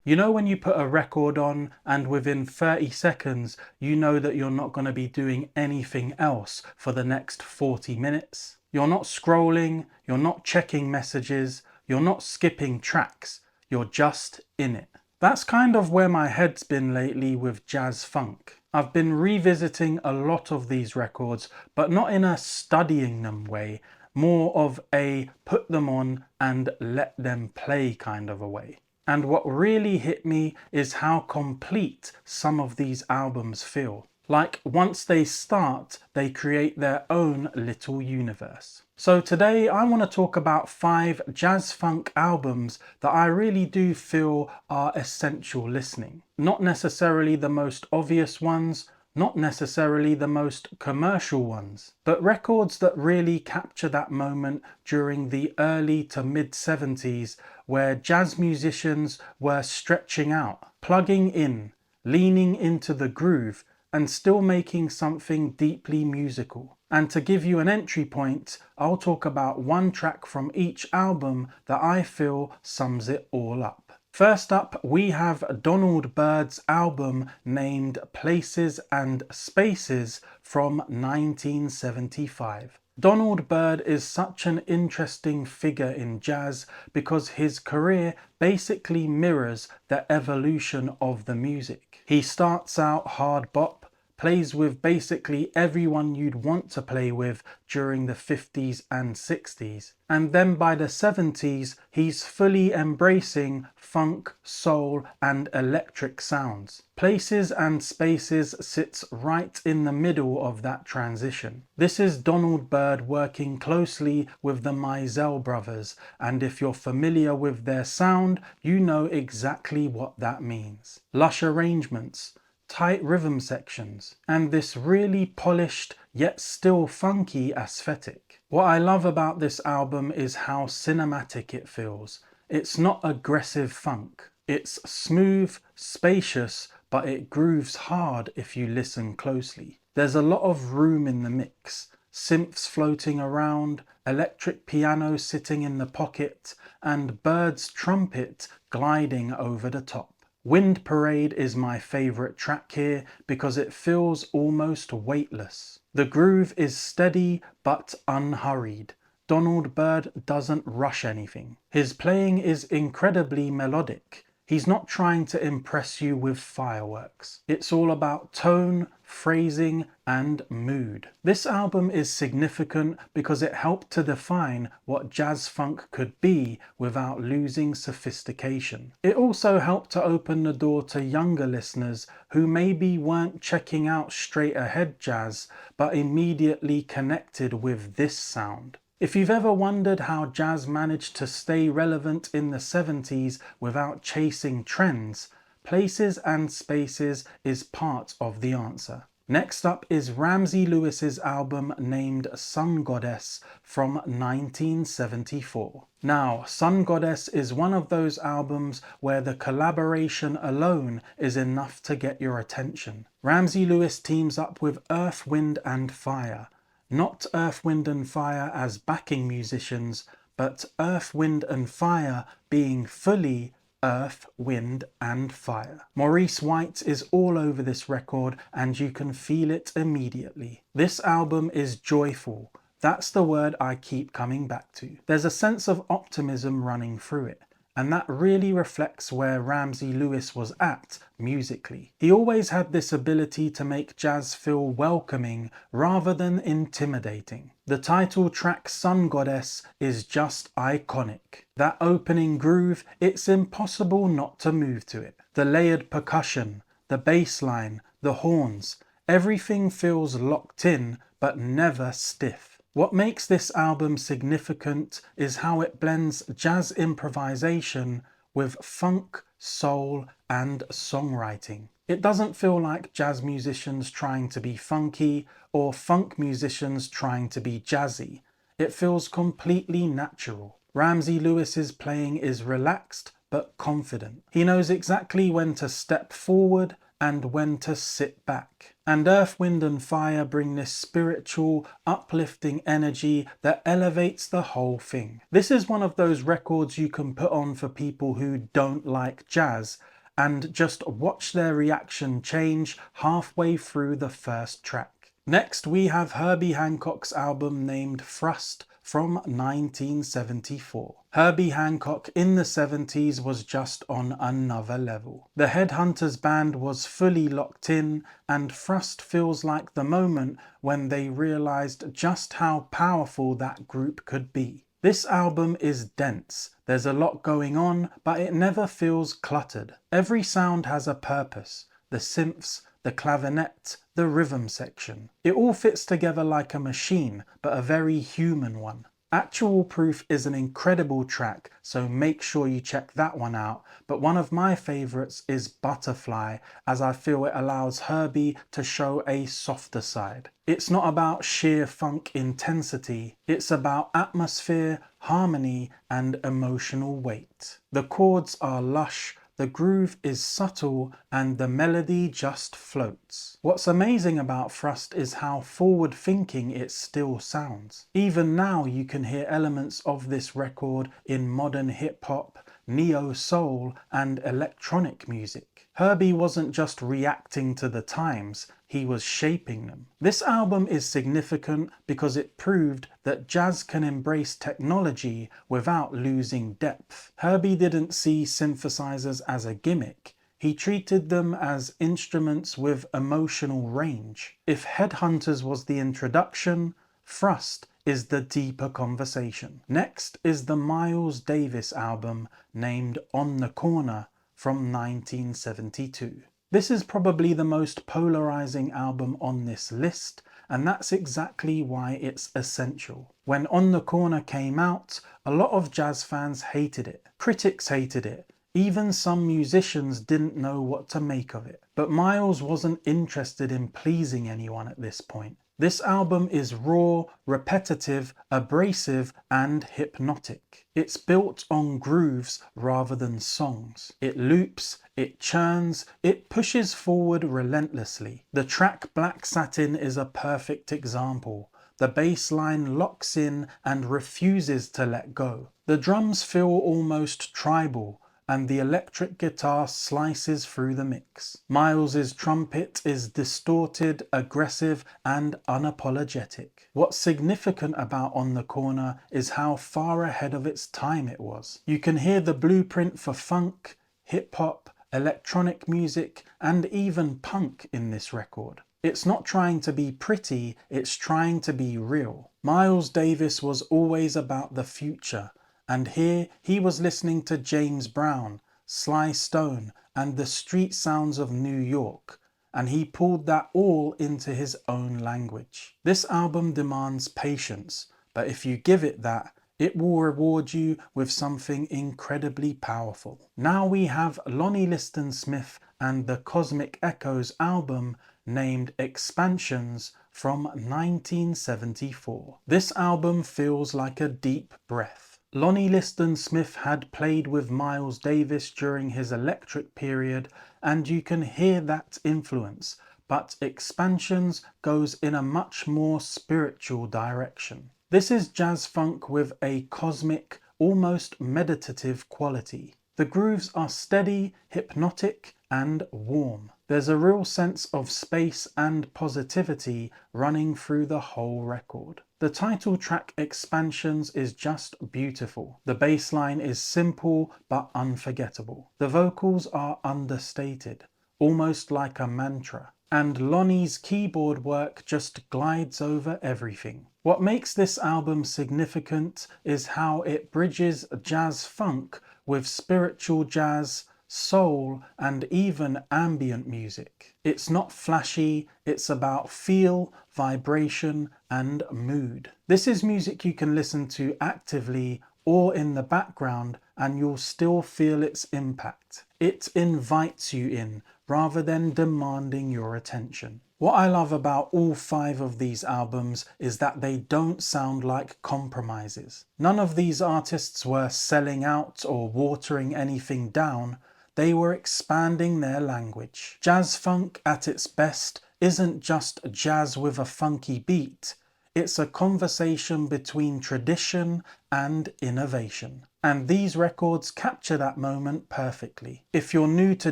You know when you put a record on and within 30 seconds you know that you're not going to be doing anything else for the next 40 minutes? You're not scrolling, you're not checking messages, you're not skipping tracks, you're just in it. That's kind of where my head's been lately with jazz funk. I've been revisiting a lot of these records, but not in a studying them way, more of a put them on and let them play kind of a way. And what really hit me is how complete some of these albums feel. Like once they start, they create their own little universe. So today I want to talk about 5 jazz funk albums that I really do feel are essential listening. Not necessarily the most obvious ones, not necessarily the most commercial ones, but records that really capture that moment during the early to mid 70s where jazz musicians were stretching out, plugging in, leaning into the groove, and still making something deeply musical. And to give you an entry point, I'll talk about one track from each album that I feel sums it all up. First up, we have Donald Byrd's album named Places and Spaces from 1975. Donald Byrd is such an interesting figure in jazz because his career basically mirrors the evolution of the music. He starts out hard bop, plays with basically everyone you'd want to play with during the 50s and 60s. And then by the 70s, he's fully embracing funk, soul, and electric sounds. Places and Spaces sits right in the middle of that transition. This is Donald Byrd working closely with the Mizell Brothers, and if you're familiar with their sound, you know exactly what that means. Lush arrangements, tight rhythm sections, and this really polished yet still funky aesthetic. What I love about this album is how cinematic it feels. It's not aggressive funk. It's smooth, spacious, but it grooves hard if you listen closely. There's a lot of room in the mix. Synths floating around, electric piano sitting in the pocket, and Byrd's trumpet gliding over the top. Wind Parade is my favourite track here because it feels almost weightless. The groove is steady but unhurried. Donald Byrd doesn't rush anything. His playing is incredibly melodic. He's not trying to impress you with fireworks. It's all about tone, phrasing, and mood. This album is significant because it helped to define what jazz funk could be without losing sophistication. It also helped to open the door to younger listeners who maybe weren't checking out straight ahead jazz, but immediately connected with this sound. If you've ever wondered how jazz managed to stay relevant in the 70s without chasing trends, Places and Spaces is part of the answer. Next up is Ramsey Lewis's album named Sun Goddess from 1974. Now, Sun Goddess is one of those albums where the collaboration alone is enough to get your attention. Ramsey Lewis teams up with Earth, Wind and Fire. Not Earth, Wind and Fire as backing musicians, but Earth, Wind and Fire being fully Earth, Wind and Fire. Maurice White is all over this record and you can feel it immediately. This album is joyful. That's the word I keep coming back to. There's a sense of optimism running through it. And that really reflects where Ramsey Lewis was at musically. He always had this ability to make jazz feel welcoming rather than intimidating. The title track Sun Goddess is just iconic. That opening groove, it's impossible not to move to it. The layered percussion, the bass line, the horns, everything feels locked in but never stiff. What makes this album significant is how it blends jazz improvisation with funk, soul, and songwriting. It doesn't feel like jazz musicians trying to be funky or funk musicians trying to be jazzy. It feels completely natural. Ramsey Lewis's playing is relaxed but confident. He knows exactly when to step forward and when to sit back. And Earth, Wind and Fire bring this spiritual, uplifting energy that elevates the whole thing. This is one of those records you can put on for people who don't like jazz and just watch their reaction change halfway through the first track. Next we have Herbie Hancock's album named Thrust from 1974. Herbie Hancock in the 70s was just on another level. The Headhunters band was fully locked in, and Thrust feels like the moment when they realized just how powerful that group could be. This album is dense, there's a lot going on, but it never feels cluttered. Every sound has a purpose. The synths, the clavinet, the rhythm section. It all fits together like a machine, but a very human one. Actual Proof is an incredible track, so make sure you check that one out, but one of my favourites is Butterfly, as I feel it allows Herbie to show a softer side. It's not about sheer funk intensity, it's about atmosphere, harmony and emotional weight. The chords are lush, the groove is subtle and the melody just floats. What's amazing about Thrust is how forward-thinking it still sounds. Even now you can hear elements of this record in modern hip-hop, neo-soul and electronic music. Herbie wasn't just reacting to the times, he was shaping them. This album is significant because it proved that jazz can embrace technology without losing depth. Herbie didn't see synthesizers as a gimmick. He treated them as instruments with emotional range. If Headhunters was the introduction, Thrust is the deeper conversation. Next is the Miles Davis album named On the Corner from 1972. This is probably the most polarizing album on this list, and that's exactly why it's essential. When On the Corner came out, a lot of jazz fans hated it. Critics hated it. Even some musicians didn't know what to make of it. But Miles wasn't interested in pleasing anyone at this point. This album is raw, repetitive, abrasive, and hypnotic. It's built on grooves rather than songs. It loops, it churns, it pushes forward relentlessly. The track Black Satin is a perfect example. The bass line locks in and refuses to let go. The drums feel almost tribal, and the electric guitar slices through the mix. Miles's trumpet is distorted, aggressive, and unapologetic. What's significant about On the Corner is how far ahead of its time it was. You can hear the blueprint for funk, hip-hop, electronic music, and even punk in this record. It's not trying to be pretty, it's trying to be real. Miles Davis was always about the future, and here he was listening to James Brown, Sly Stone, and the street sounds of New York, and he pulled that all into his own language. This album demands patience, but if you give it that, it will reward you with something incredibly powerful. Now we have Lonnie Liston Smith and the Cosmic Echoes album named Expansions from 1974. This album feels like a deep breath. Lonnie Liston Smith had played with Miles Davis during his electric period, and you can hear that influence, but Expansions goes in a much more spiritual direction. This is jazz funk with a cosmic, almost meditative quality. The grooves are steady, hypnotic, and warm. There's a real sense of space and positivity running through the whole record. The title track Expansions is just beautiful. The bass line is simple but unforgettable. The vocals are understated, almost like a mantra. And Lonnie's keyboard work just glides over everything. What makes this album significant is how it bridges jazz funk with spiritual jazz, soul, and even ambient music. It's not flashy, it's about feel, vibration, and mood. This is music you can listen to actively or in the background and you'll still feel its impact. It invites you in rather than demanding your attention. What I love about all 5 of these albums is that they don't sound like compromises. None of these artists were selling out or watering anything down. They were expanding their language. Jazz funk at its best isn't just jazz with a funky beat. It's a conversation between tradition and innovation. And these records capture that moment perfectly. If you're new to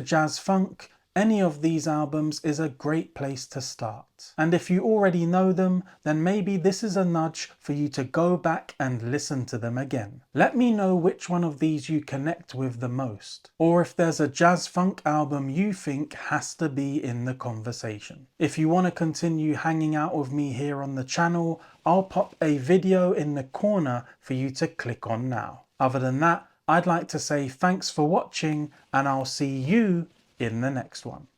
jazz funk, any of these albums is a great place to start. And if you already know them, then maybe this is a nudge for you to go back and listen to them again. Let me know which one of these you connect with the most, or if there's a jazz funk album you think has to be in the conversation. If you want to continue hanging out with me here on the channel, I'll pop a video in the corner for you to click on now. Other than that, I'd like to say thanks for watching, and I'll see you in the next one.